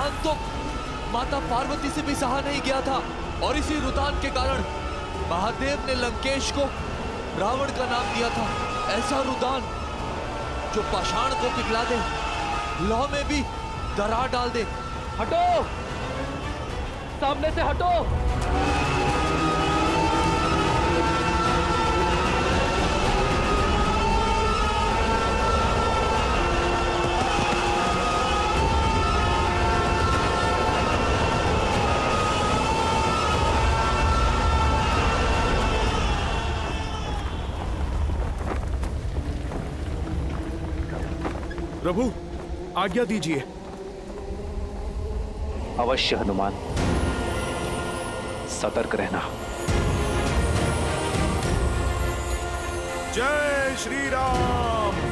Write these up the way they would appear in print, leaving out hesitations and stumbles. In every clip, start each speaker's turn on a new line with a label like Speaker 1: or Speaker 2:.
Speaker 1: रुदान तो माता पार्वती से भी सहा नहीं गया था, और इसी रुदान के कारण महादेव ने लंकेश को रावण का नाम दिया था। ऐसा रुदान जो पाषाण को पिघला दे, लौह में भी दरार डाल दे।
Speaker 2: हटो, सामने से हटो।
Speaker 3: प्रभु, आज्ञा दीजिए।
Speaker 4: अवश्य हनुमान, सतर्क रहना।
Speaker 3: जय श्री राम।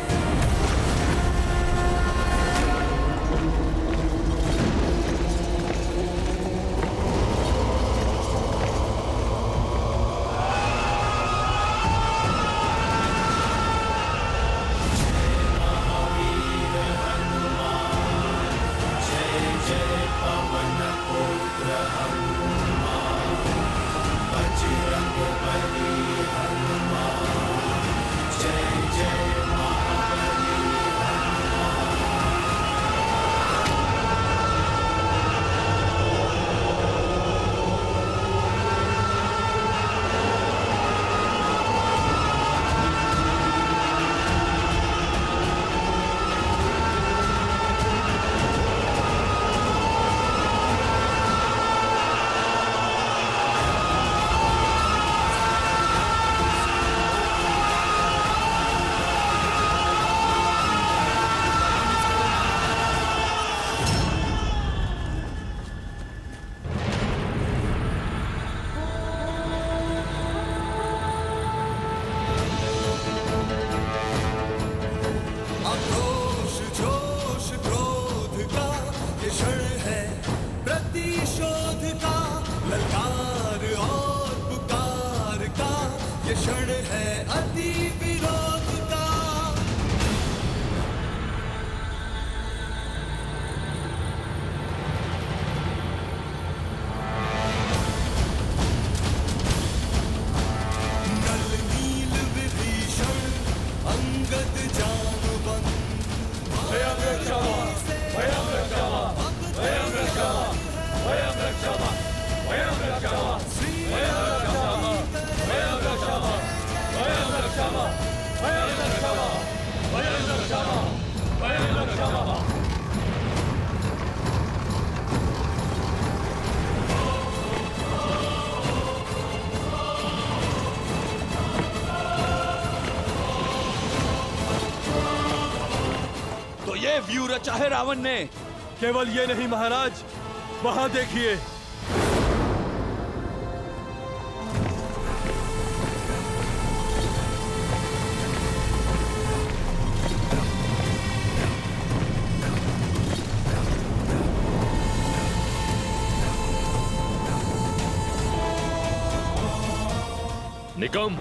Speaker 1: तो ये व्यू रचा है रावण ने।
Speaker 3: केवल ये नहीं महाराज, वहां देखिए।
Speaker 2: निकम,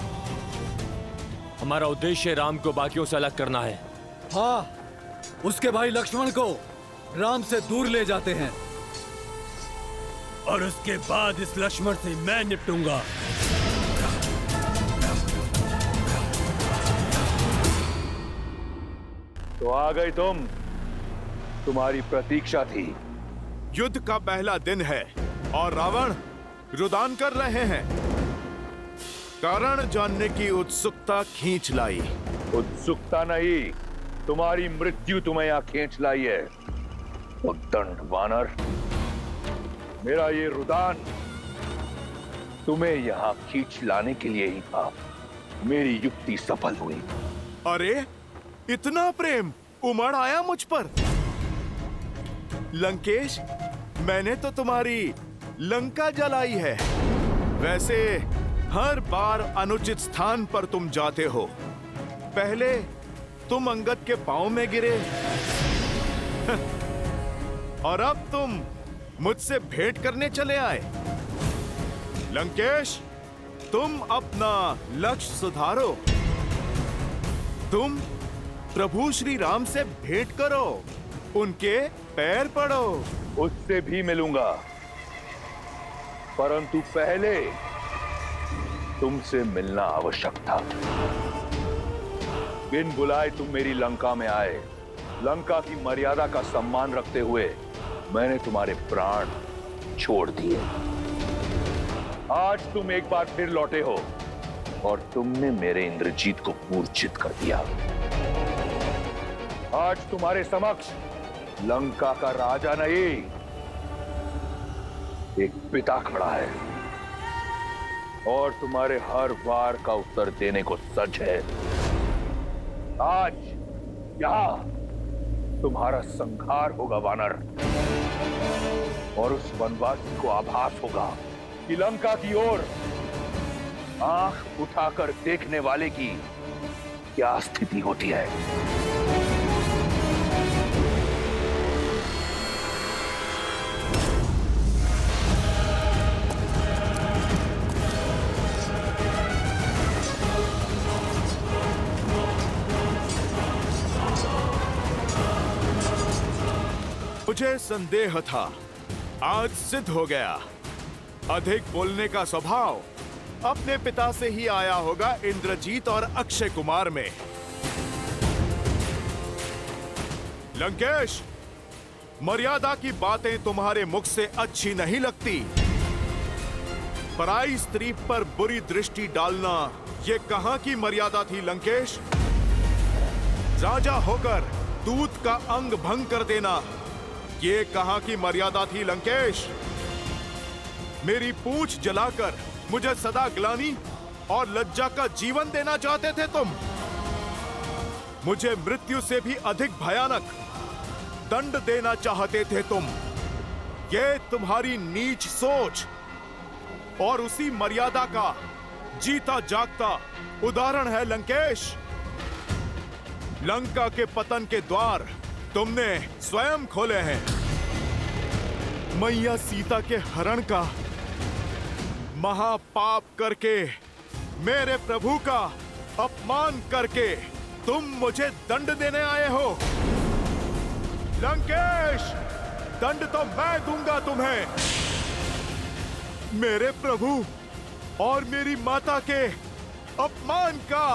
Speaker 2: हमारा उद्देश्य राम को बाकियों से अलग करना है।
Speaker 5: हाँ, उसके भाई लक्ष्मण को राम से दूर ले जाते हैं,
Speaker 3: और उसके बाद इस लक्ष्मण से मैं निपटूंगा।
Speaker 4: तो आ गई तुम, तुम्हारी प्रतीक्षा थी।
Speaker 3: युद्ध का पहला दिन है और रावण रुदान कर रहे हैं। कारण जानने की उत्सुकता खींच लाई।
Speaker 4: उत्सुकता नहीं, तुम्हारी मृत्यु तुम्हें यहाँ खींच लाई है। उद्दंड वानर, मेरा ये रुदान तुम्हें यहाँ खींच लाने के लिए ही था। मेरी युक्ति सफल हुई।
Speaker 3: अरे, इतना प्रेम उमड़ आया मुझ पर। लंकेश, मैंने तो तुम्हारी लंका जलाई है। वैसे हर बार अनुचित स्थान पर तुम जाते हो। पहले तुम अंगद के पांव में गिरे और अब तुम मुझसे भेंट करने चले आए। लंकेश, तुम अपना लक्ष्य सुधारो। तुम प्रभु श्री राम से भेंट करो। उनके पैर पड़ो।
Speaker 4: उससे भी मिलूंगा, परंतु पहले तुमसे मिलना आवश्यक था। बिन बुलाए तुम मेरी लंका में आए। लंका की मर्यादा का सम्मान रखते हुए मैंने तुम्हारे प्राण छोड़ दिए। आज तुम एक बार फिर लौटे हो और तुमने मेरे इंद्रजीत को मूर्छित कर दिया। आज तुम्हारे समक्ष लंका का राजा नहीं, एक पिता खड़ा है और तुम्हारे हर वार का उत्तर देने को सच है। आज यहां तुम्हारा संहार होगा वानर, और उस वनवासी को आभास होगा कि लंका की ओर आंख उठाकर देखने वाले की क्या स्थिति होती है।
Speaker 3: मुझे संदेह था, आज सिद्ध हो गया। अधिक बोलने का स्वभाव अपने पिता से ही आया होगा इंद्रजीत और अक्षय कुमार में। लंकेश, मर्यादा की बातें तुम्हारे मुख से अच्छी नहीं लगती। पराई स्त्री पर बुरी दृष्टि डालना, ये कहां की मर्यादा थी लंकेश? राजा होकर दूत का अंग भंग कर देना, ये कहां की मर्यादा थी लंकेश? मेरी पूंछ जलाकर मुझे सदा ग्लानि और लज्जा का जीवन देना चाहते थे तुम। मुझे मृत्यु से भी अधिक भयानक दंड देना चाहते थे तुम। ये तुम्हारी नीच सोच और उसी मर्यादा का जीता जागता उदाहरण है लंकेश। लंका के पतन के द्वार तुमने स्वयं खोले हैं। मैया सीता के हरण का महापाप करके, मेरे प्रभु का अपमान करके तुम मुझे दंड देने आए हो। लंकेश, दंड तो मैं दूंगा तुम्हें। मेरे प्रभु और मेरी माता के अपमान का।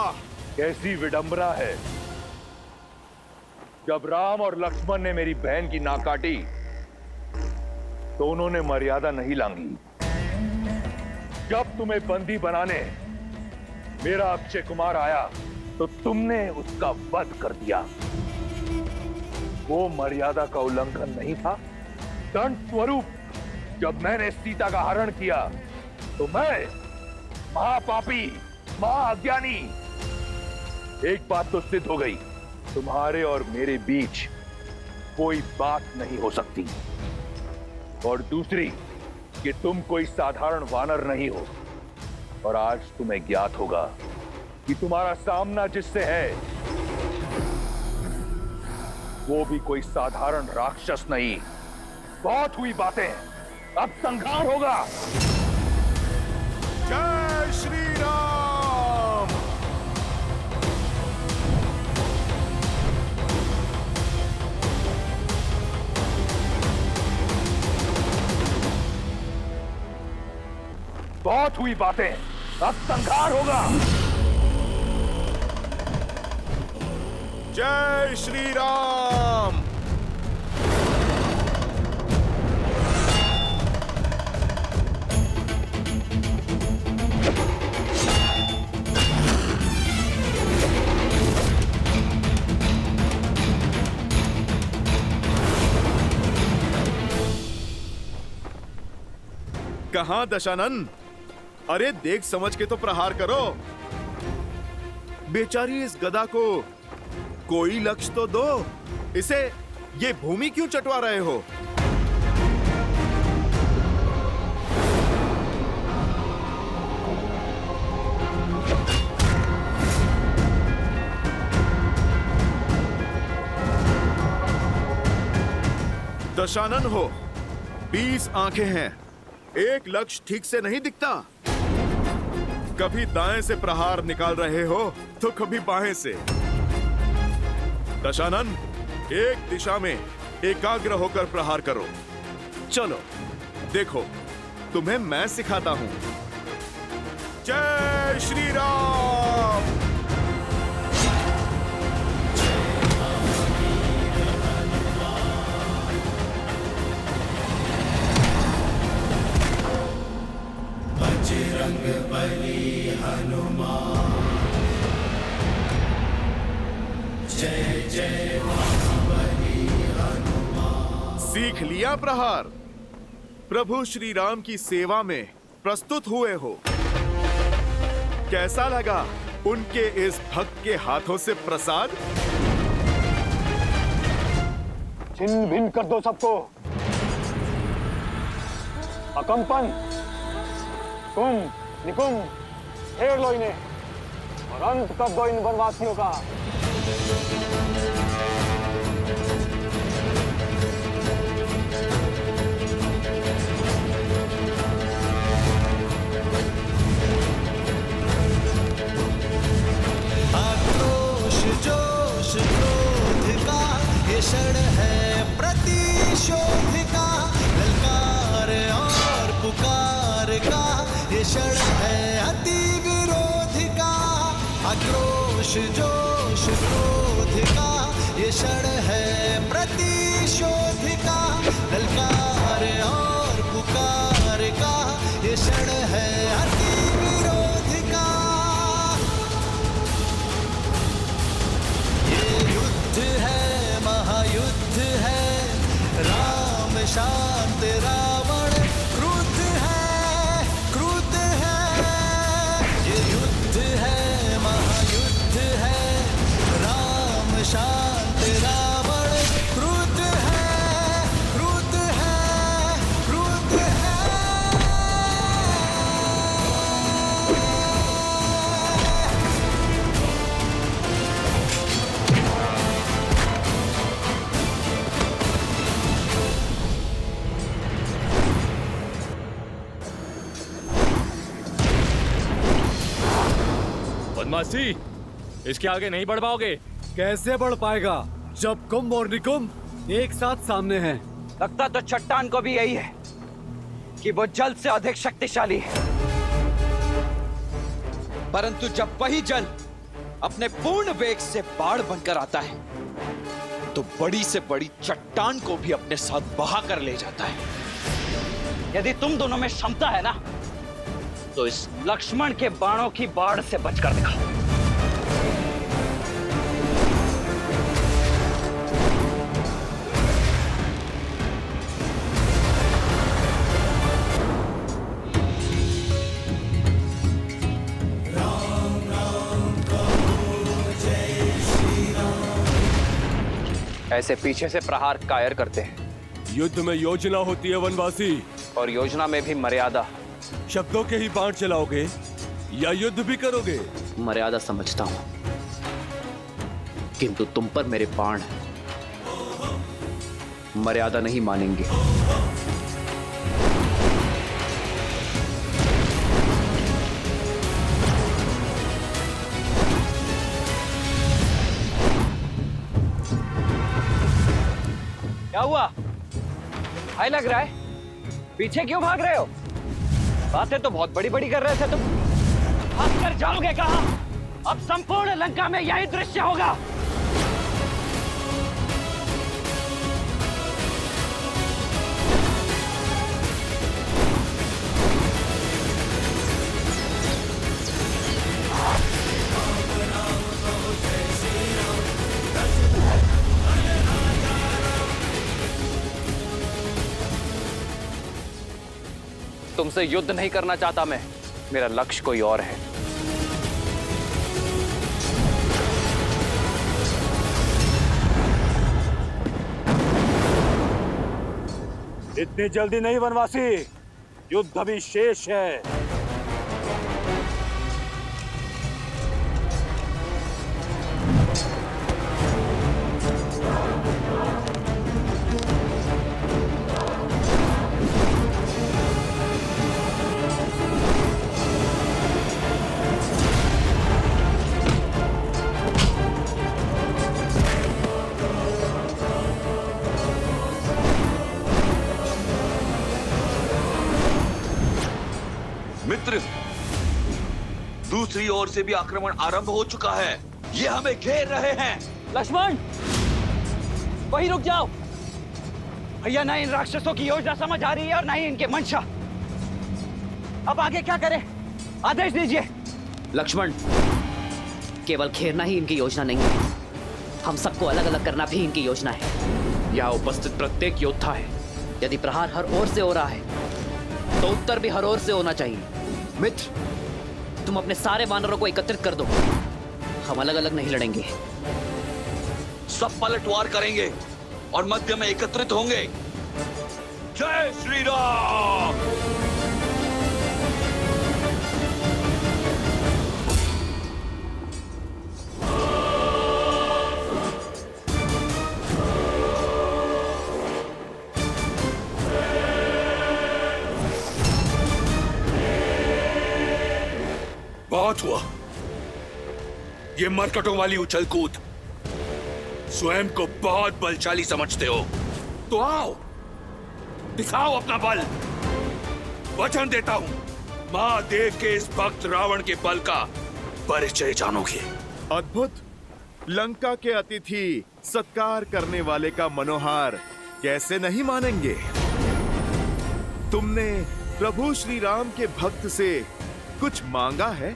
Speaker 4: कैसी विडंबना है, जब राम और लक्ष्मण ने मेरी बहन की नाक काटी तो उन्होंने मर्यादा नहीं लांघी। जब तुम्हें बंदी बनाने मेरा अक्षय कुमार आया तो तुमने उसका वध कर दिया। वो मर्यादा का उल्लंघन नहीं था? दंड स्वरूप जब मैंने सीता का हरण किया तो मैं महापापी, महाअज्ञानी। एक बात तो सिद्ध हो गई, तुम्हारे और मेरे बीच कोई बात नहीं हो सकती। और दूसरी कि तुम कोई साधारण वानर नहीं हो, और आज तुम्हें ज्ञात होगा कि तुम्हारा सामना जिससे है वो भी कोई साधारण राक्षस नहीं। बहुत हुई बातें, अब संहार होगा।
Speaker 3: जय श्री राम।
Speaker 4: बहुत हुई बातें, अब संहार होगा।
Speaker 3: जय श्री राम। कहां दशानन? अरे देख समझ के तो प्रहार करो। बेचारी इस गदा को कोई लक्ष्य तो दो। इसे ये भूमि क्यों चटवा रहे हो? दशानन हो, 20 आंखें हैं, एक लक्ष्य ठीक से नहीं दिखता। कभी दाएं से प्रहार निकाल रहे हो तो कभी बाएं से। दशानन, एक दिशा में एकाग्र होकर प्रहार करो। चलो देखो, तुम्हें मैं सिखाता हूं। जय श्री राम। सीख लिया प्रहार? प्रभु श्री राम की सेवा में प्रस्तुत हुए हो। कैसा लगा उनके इस भक्त के हाथों से प्रसाद?
Speaker 6: छिन्न भिन्न कर दो सबको। अकंपन, कुंभ निकुंभ घेर लो इन्हें और अंत कर दो इन वनवासियों का।
Speaker 7: आक्रोश जोश क्रोध का ये क्षण है प्रतिशोध का, ललकार और पुकार का ये क्षण है अति विरोध का। आक्रोश जोश क्रोध का ये क्षण है प्रतिशोध का, ललकार और पुकार का ये क्षण है अति विरोध का। ये युद्ध है महायुद्ध है, राम शांत रावण क्रुद्ध है क्रुद्ध है। ये युद्ध है महायुद्ध है, राम शांत रावण क्रुद्ध है क्रुद्ध है क्रुद्ध है।
Speaker 2: बदमाशी, इसके आगे नहीं बढ़ पाओगे।
Speaker 5: कैसे बढ़ पाएगा जब कुंभ और निकुंभ एक साथ सामने हैं?
Speaker 8: लगता तो चट्टान को भी यही है कि वो जल से अधिक शक्तिशाली है, परंतु जब वही जल अपने पूर्ण वेग से बाढ़ बनकर आता है तो बड़ी से बड़ी चट्टान को भी अपने साथ बहा कर ले जाता है। यदि तुम दोनों में क्षमता है ना, तो इस लक्ष्मण के बाणों की बाढ़ से बचकर दिखाओ। ऐसे पीछे से प्रहार कायर करते हैं।
Speaker 2: युद्ध में योजना होती है वनवासी,
Speaker 8: और योजना में भी मर्यादा।
Speaker 2: शब्दों के ही बाण चलाओगे या युद्ध भी करोगे?
Speaker 8: मर्यादा समझता हूं, किंतु तुम पर मेरे बाण मर्यादा नहीं मानेंगे। क्या हुआ? हाय लग रहा है, पीछे क्यों भाग रहे हो? बातें तो बहुत बड़ी बड़ी कर रहे थे तुम। भाग कर जाओगे कहां? अब संपूर्ण लंका में यही दृश्य होगा। तुमसे युद्ध नहीं करना चाहता मैं, मेरा लक्ष्य कोई और है।
Speaker 6: इतनी जल्दी नहीं वनवासी, युद्ध अभी शेष है।
Speaker 9: मित्र, दूसरी ओर से भी आक्रमण आरंभ हो चुका है। ये हमें घेर रहे हैं।
Speaker 8: लक्ष्मण, वहीं रुक जाओ। भैया, ना इन राक्षसों की योजना समझ आ रही है और ना ही इनके मंशा। अब आगे क्या करें? आदेश दीजिए।
Speaker 10: लक्ष्मण, केवल घेरना ही इनकी योजना नहीं है, हम सबको अलग अलग करना भी इनकी योजना है। यहाँ उपस्थित प्रत्येक योद्धा है, यदि प्रहार हर ओर से हो रहा है तो उत्तर भी हर ओर से होना चाहिए। मित्र, तुम अपने सारे वानरों को एकत्रित कर दो, हम अलग अलग नहीं लड़ेंगे।
Speaker 9: सब पलटवार करेंगे और मध्य में एकत्रित होंगे। जय श्री राम।
Speaker 4: बहुत हुआ। ये मरकटों वाली उछल कूद। स्वयं को बहुत बलशाली समझते हो तो आओ, दिखाओ अपना बल। वचन देता हूं, महादेव के इस भक्त रावण के बल का परिचय जानोगे।
Speaker 3: अद्भुत। लंका के अतिथि सत्कार करने वाले का मनोहार कैसे नहीं मानेंगे। तुमने प्रभु श्री राम के भक्त से कुछ मांगा है,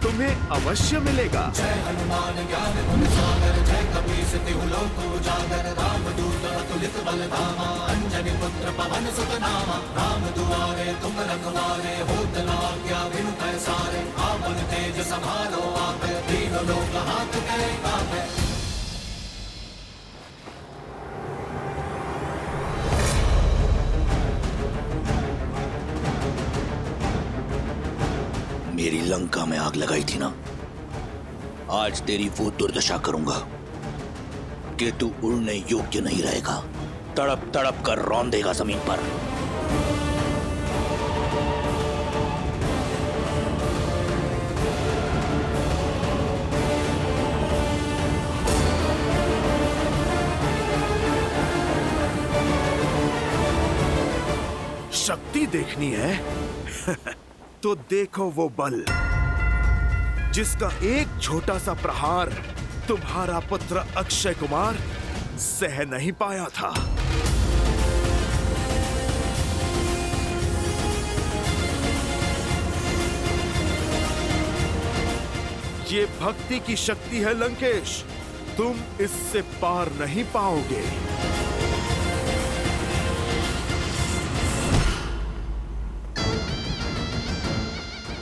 Speaker 3: तुम्हें अवश्य मिलेगा।
Speaker 7: जय हनुमान ज्ञान गुण सागर, जय कपीस तिहु लोक उजागर, रामदूत अतुलित बल धामा, अंजनी पुत्र पवन सुत नामा, राम दुआरे तुम रखवारे, होत न आज्ञा बिनु पैसारे, आपन तेज संभालो आप, तीनों लोक हाथ करे कापे।
Speaker 9: मेरी लंका में आग लगाई थी ना, आज तेरी वो दुर्दशा करूंगा कि तू उड़ने योग्य नहीं रहेगा। तड़प तड़प कर रौंदेगा जमीन पर।
Speaker 3: शक्ति देखनी है तो देखो वो बल जिसका एक छोटा सा प्रहार तुम्हारा पुत्र अक्षय कुमार सह नहीं पाया था। ये भक्ति की शक्ति है लंकेश, तुम इससे पार नहीं पाओगे।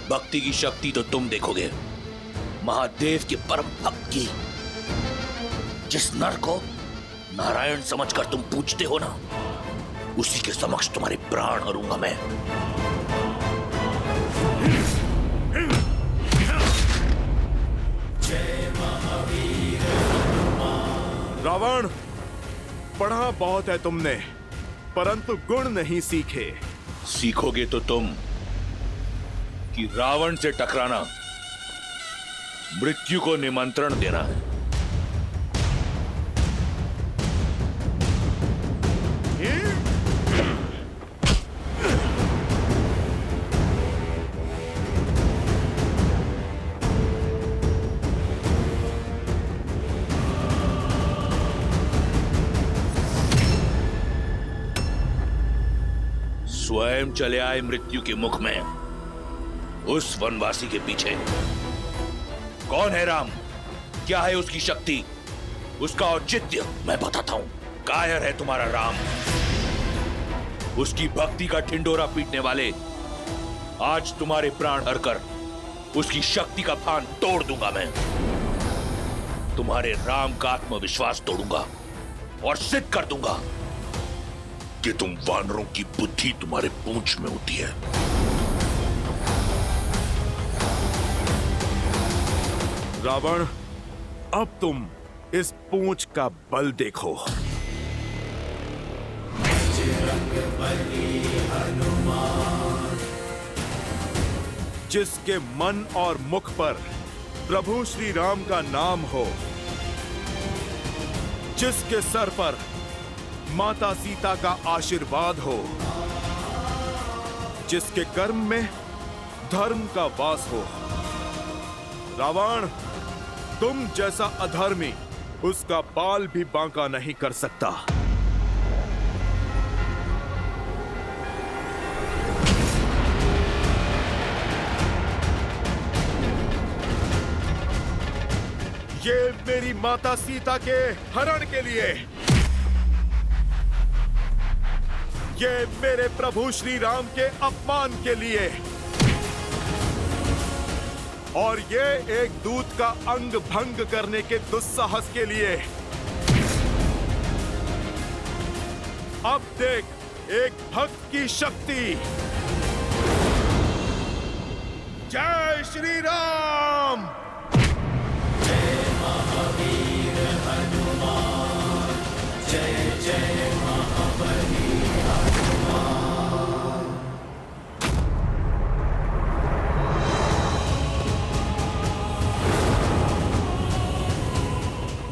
Speaker 9: भक्ति की शक्ति तो तुम देखोगे, महादेव के परम भक्त की। जिस नर को नारायण समझकर तुम पूजते हो ना, उसी के समक्ष तुम्हारे प्राण हरूंगा मैं।
Speaker 3: रावण, पढ़ा बहुत है तुमने, परंतु गुण नहीं सीखे।
Speaker 4: सीखोगे तो तुम कि रावण से टकराना मृत्यु को निमंत्रण देना है। स्वयं चले आए मृत्यु के मुख में, उस वनवासी के पीछे। कौन है राम? क्या है उसकी शक्ति, उसका औचित्य? मैं बताता हूं। कायर है तुम्हारा राम। उसकी भक्ति का ढिंडोरा पीटने वाले आज तुम्हारे प्राण हरकर उसकी शक्ति का फान तोड़ दूंगा मैं। तुम्हारे राम का आत्मविश्वास तोड़ूंगा और सिद्ध कर दूंगा कि तुम वानरों की बुद्धि तुम्हारे पूंछ में होती है।
Speaker 3: रावण, अब तुम इस पूंछ का बल देखो। जिसके मन और मुख पर प्रभु श्री राम का नाम हो, जिसके सर पर माता सीता का आशीर्वाद हो, जिसके कर्म में धर्म का वास हो। रावण, तुम जैसा अधर्मी उसका बाल भी बांका नहीं कर सकता। ये मेरी माता सीता के हरण के लिए, ये मेरे प्रभु श्री राम के अपमान के लिए, और ये एक दूत का अंग भंग करने के दुस्साहस के लिए। अब देख एक भक्त की शक्ति। जय श्री राम।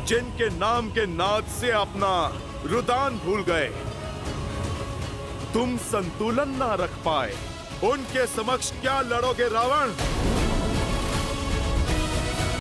Speaker 3: जिनके नाम के नाद से अपना रुदान भूल गए, तुम संतुलन ना रख पाए, उनके समक्ष क्या लड़ोगे रावण?